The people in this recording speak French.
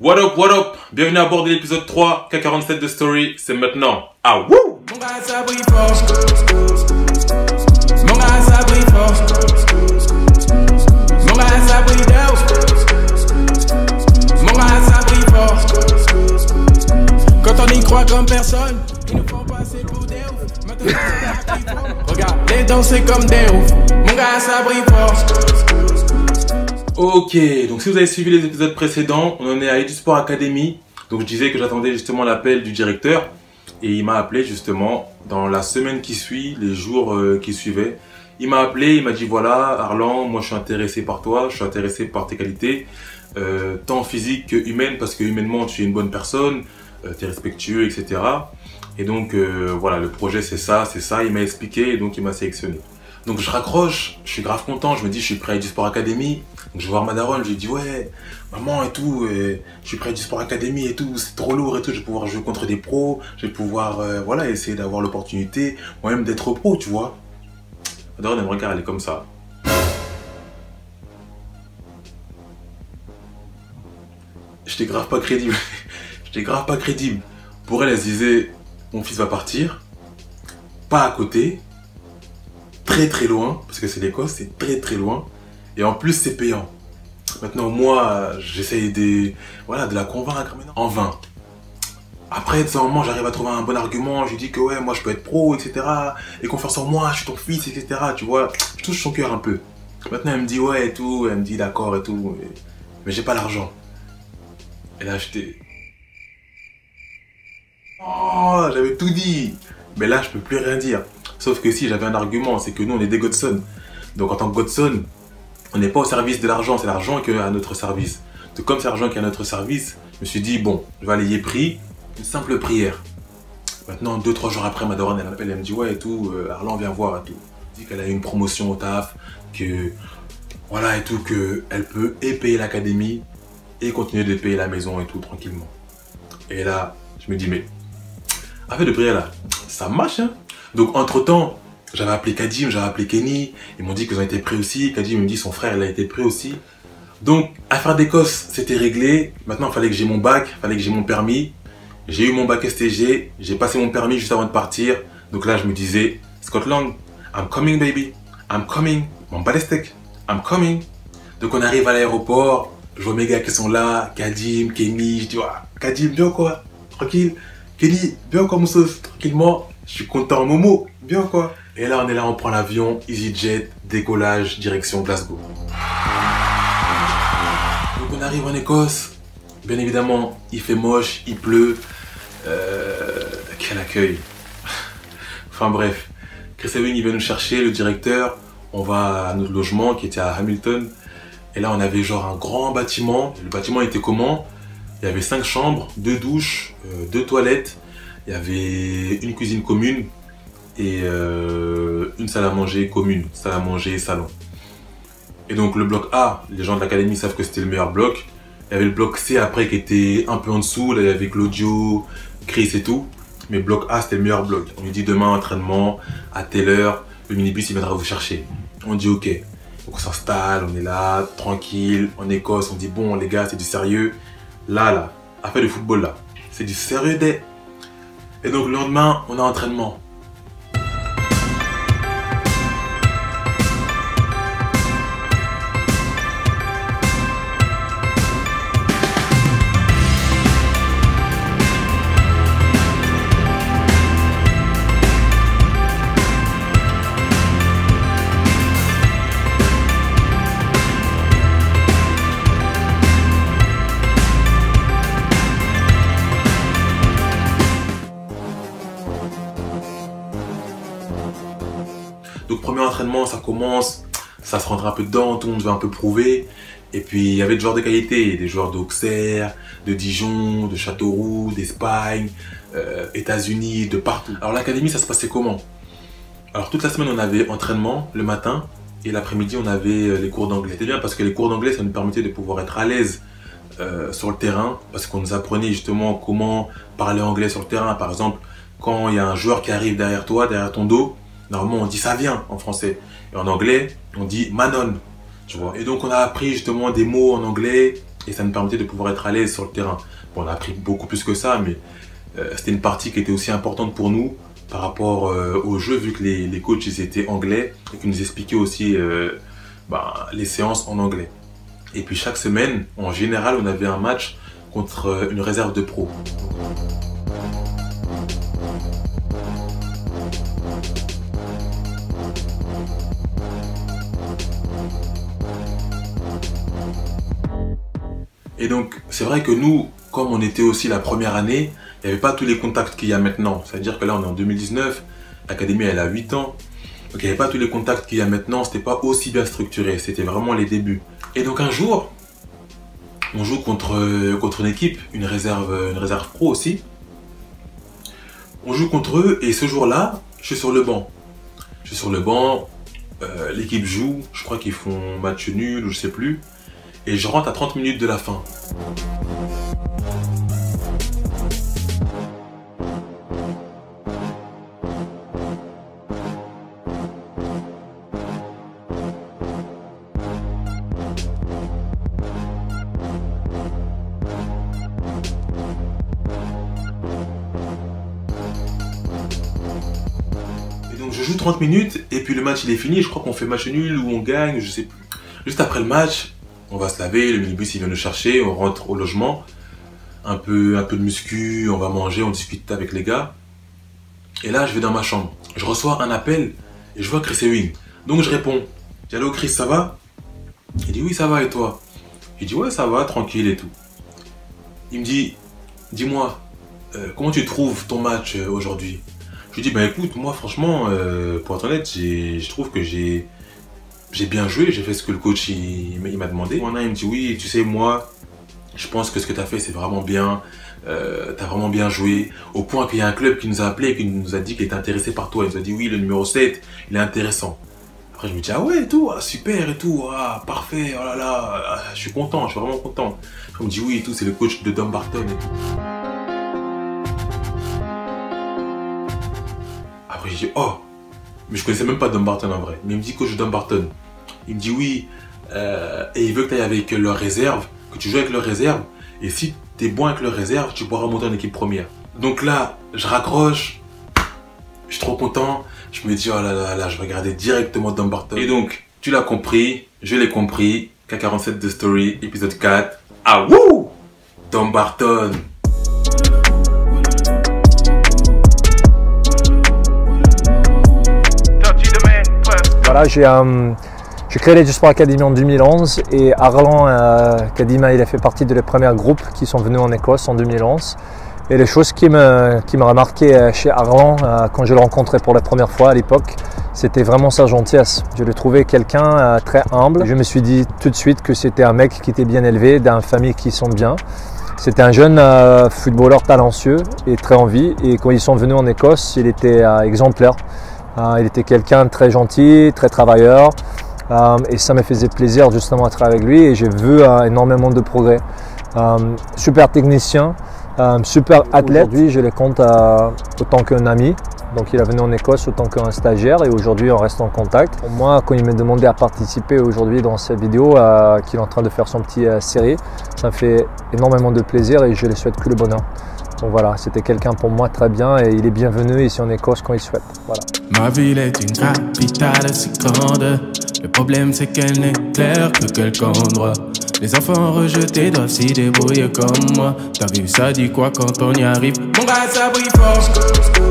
What up, what up? Bienvenue à bord de l'épisode 3, K47 de Story, c'est maintenant. Ah wouh! Mon gars ça brille fort. Mon gars ça brille fort. Mon gars ça brille d'où. Mon gars ça brille fort. Quand on y croit comme personne, ils nous font passer pour des ouf. Maintenant, regarde, les danser comme des ouf. Mon gars ça brille fort. Ok, donc si vous avez suivi les épisodes précédents, on en est à Edusport Academy. Donc je disais que j'attendais justement l'appel du directeur. Et il m'a appelé justement dans la semaine qui suit, les jours qui suivaient. Il m'a appelé, il m'a dit voilà Arlan, moi je suis intéressé par toi, je suis intéressé par tes qualités, tant physiques que humaines, parce que humainement tu es une bonne personne, tu es respectueux, etc. Et donc voilà, le projet c'est ça, il m'a expliqué et donc il m'a sélectionné. Donc je raccroche, je suis grave content, je me dis je suis prêt à Edusport Academy. Donc je vais voir ma daronne, je lui dis ouais, maman et tout, je suis prêt à Edusport Academy et tout, c'est trop lourd et tout, je vais pouvoir jouer contre des pros, je vais pouvoir voilà, essayer d'avoir l'opportunité moi-même d'être pro, tu vois. Ma daronne elle me regarde, elle est comme ça. J'étais grave pas crédible, j'étais grave pas crédible. Pour elle, elle se disait, mon fils va partir, pas à côté, très très loin, parce que c'est l'Écosse, c'est très très loin. Et en plus, c'est payant. Maintenant, moi, j'essaye de la convaincre maintenant. En vain. Après, de ce moment, j'arrive à trouver un bon argument. Je lui dis que ouais, moi, je peux être pro, etc. Et confiance en moi, je suis ton fils, etc. Tu vois, je touche son cœur un peu. Maintenant, elle me dit ouais et tout. Elle me dit d'accord et tout. Mais j'ai pas l'argent. Et là, j'étais... Oh, j'avais tout dit. Mais là, je peux plus rien dire. Sauf que si j'avais un argument, c'est que nous, on est des Godson. Donc, en tant que Godson, on n'est pas au service de l'argent, c'est l'argent qui est à notre service. Donc comme c'est l'argent qui est à notre service, je me suis dit, bon, je vais aller y prier, une simple prière. Maintenant, 2-3 jours après, ma daronne, elle m'appelle, elle me dit, ouais et tout, Arlan, viens voir et tout. Elle dit qu'elle a eu une promotion au taf, que, voilà et tout, qu'elle peut et payer l'académie et continuer de payer la maison et tout, tranquillement. Et là, je me dis, mais, affaire de prière là, ça marche, hein. Donc entre-temps, j'avais appelé Kadim, j'avais appelé Kenny, ils m'ont dit qu'ils ont été prêts aussi. Kadim me dit son frère il a été prêt aussi. Donc affaire d'Écosse, c'était réglé. Maintenant il fallait que j'ai mon bac, il fallait que j'ai mon permis. J'ai eu mon bac STG, j'ai passé mon permis juste avant de partir. Donc là je me disais, Scotland, I'm coming baby, I'm coming, mon balestek, I'm coming. Donc on arrive à l'aéroport, je vois mes gars qui sont là, Kadim, Kenny, je dis ouais, Kadim bien quoi, tranquille. Kenny, bien quoi Moussos, tranquillement, je suis content Momo, bien quoi. Et là, on prend l'avion, EasyJet, décollage, direction Glasgow. Donc on arrive en Écosse. Bien évidemment, il fait moche, il pleut. Quel accueil. Enfin bref, Chris Ewing, il vient nous chercher, le directeur. On va à notre logement qui était à Hamilton. Et là, on avait genre un grand bâtiment. Le bâtiment était comment? Il y avait 5 chambres, 2 douches, 2 toilettes. Il y avait une cuisine commune. Et une salle à manger commune, salle à manger et salon. Et donc le bloc A, les gens de l'académie savent que c'était le meilleur bloc. Il y avait le bloc C après qui était un peu en dessous, là il y avait Claudio, Chris et tout. Mais bloc A c'était le meilleur bloc. On lui dit demain entraînement, à telle heure, le minibus il viendra vous chercher. On dit ok. Donc on s'installe, on est là, tranquille, en Écosse, on dit bon les gars c'est du sérieux. Là, affaire de football là, c'est du sérieux des. Et donc le lendemain on a entraînement. Donc premier entraînement, ça commence, ça se rentre un peu dedans, tout le monde veut un peu prouver. Et puis il y avait des joueurs de qualité, des joueurs d'Auxerre, de Dijon, de Châteauroux, d'Espagne, États-Unis, de partout. Alors l'académie, ça se passait comment? Alors toute la semaine, on avait entraînement le matin et l'après-midi, on avait les cours d'anglais. C'était bien parce que les cours d'anglais, ça nous permettait de pouvoir être à l'aise sur le terrain parce qu'on nous apprenait justement comment parler anglais sur le terrain. Par exemple, quand il y a un joueur qui arrive derrière toi, derrière ton dos, normalement on dit ça vient en français. Et en anglais, on dit Manon. Tu vois. Et donc on a appris justement des mots en anglais et ça nous permettait de pouvoir être à l'aise sur le terrain. Bon, on a appris beaucoup plus que ça, mais c'était une partie qui était aussi importante pour nous par rapport au jeu, vu que les coachs ils étaient anglais et qu'ils nous expliquaient aussi les séances en anglais. Et puis chaque semaine, en général, on avait un match contre une réserve de pro. Et donc, c'est vrai que nous, comme on était aussi la première année, il n'y avait pas tous les contacts qu'il y a maintenant. C'est-à-dire que là, on est en 2019, l'académie, elle a 8 ans. Donc, il n'y avait pas tous les contacts qu'il y a maintenant. C'était pas aussi bien structuré. C'était vraiment les débuts. Et donc, un jour, on joue contre une équipe, une réserve pro aussi. On joue contre eux et ce jour-là, je suis sur le banc. Je suis sur le banc, l'équipe joue, je crois qu'ils font match nul ou je sais plus. Et je rentre à 30 minutes de la fin. Et donc je joue 30 minutes et puis le match il est fini. Je crois qu'on fait match nul ou on gagne, je sais plus. Juste après le match, on va se laver, le minibus il vient nous chercher, on rentre au logement, un peu de muscu, on va manger, on discute avec les gars. Et là, je vais dans ma chambre. Je reçois un appel et je vois Chris Ewing. Donc je réponds. Je dis allô Chris, ça va? Il dit oui, ça va et toi? Je dis ouais, ça va, tranquille et tout. Il me dit, dis-moi, comment tu trouves ton match aujourd'hui? Je lui dis bah écoute, moi franchement, pour être honnête, je trouve que j'ai bien joué, j'ai fait ce que le coach il m'a demandé. Il me dit oui, tu sais moi, je pense que ce que tu as fait c'est vraiment bien, tu as vraiment bien joué, au point qu'il y a un club qui nous a appelé et qui nous a dit qu'il était intéressé par toi. Il nous a dit oui, le numéro 7, il est intéressant. Après je me dis ah ouais et tout, ah, super et tout, ah, parfait, oh là là, ah, je suis content, je suis vraiment content. Après, il me dit oui et tout, c'est le coach de Dumbarton et tout. Après je dis oh, mais je connaissais même pas Dumbarton en vrai. Mais il me dit coach de Dumbarton. Il me dit oui, et il veut que tu ailles avec leur réserve, que tu joues avec leur réserve. Et si tu es bon avec leur réserve, tu pourras monter en équipe première. Donc là, je raccroche, je suis trop content. Je me dis oh là là là, je vais regarder directement Dumbarton. Et donc, tu l'as compris, je l'ai compris. K47 The Story, épisode 4. Ah wouh, Dumbarton. Voilà, j'ai créé les Sport Academy en 2011 et Arlan Kadima, il a fait partie des premiers groupes qui sont venus en Écosse en 2011. Et les choses qui m'a remarqué chez Arlan quand je l'ai rencontré pour la première fois à l'époque, c'était vraiment sa gentillesse. Je l'ai trouvé quelqu'un très humble. Je me suis dit tout de suite que c'était un mec qui était bien élevé, d'une famille qui sont bien. C'était un jeune footballeur talentueux et très en vie. Et quand ils sont venus en Écosse, il était exemplaire. Il était quelqu'un de très gentil, très travailleur. Et ça me faisait plaisir justement de travailler avec lui et j'ai vu énormément de progrès. Super technicien, super athlète. Aujourd'hui, je le compte autant qu'un ami. Donc il est venu en Écosse autant qu'un stagiaire et aujourd'hui on reste en contact. Pour moi, quand il m'a demandé à participer aujourd'hui dans cette vidéo, qu'il est en train de faire son petit série, ça me fait énormément de plaisir et je lui souhaite que le bonheur. Donc voilà, c'était quelqu'un pour moi très bien et il est bienvenu ici en Écosse quand il souhaite. Voilà. Ma ville est une capitale si grande. Le problème c'est qu'elle n'est claire que quelqu'un endroit. Les enfants rejetés doivent s'y débrouiller comme moi. T'as vu ça dit quoi quand on y arrive? Mon gars ça brille fort.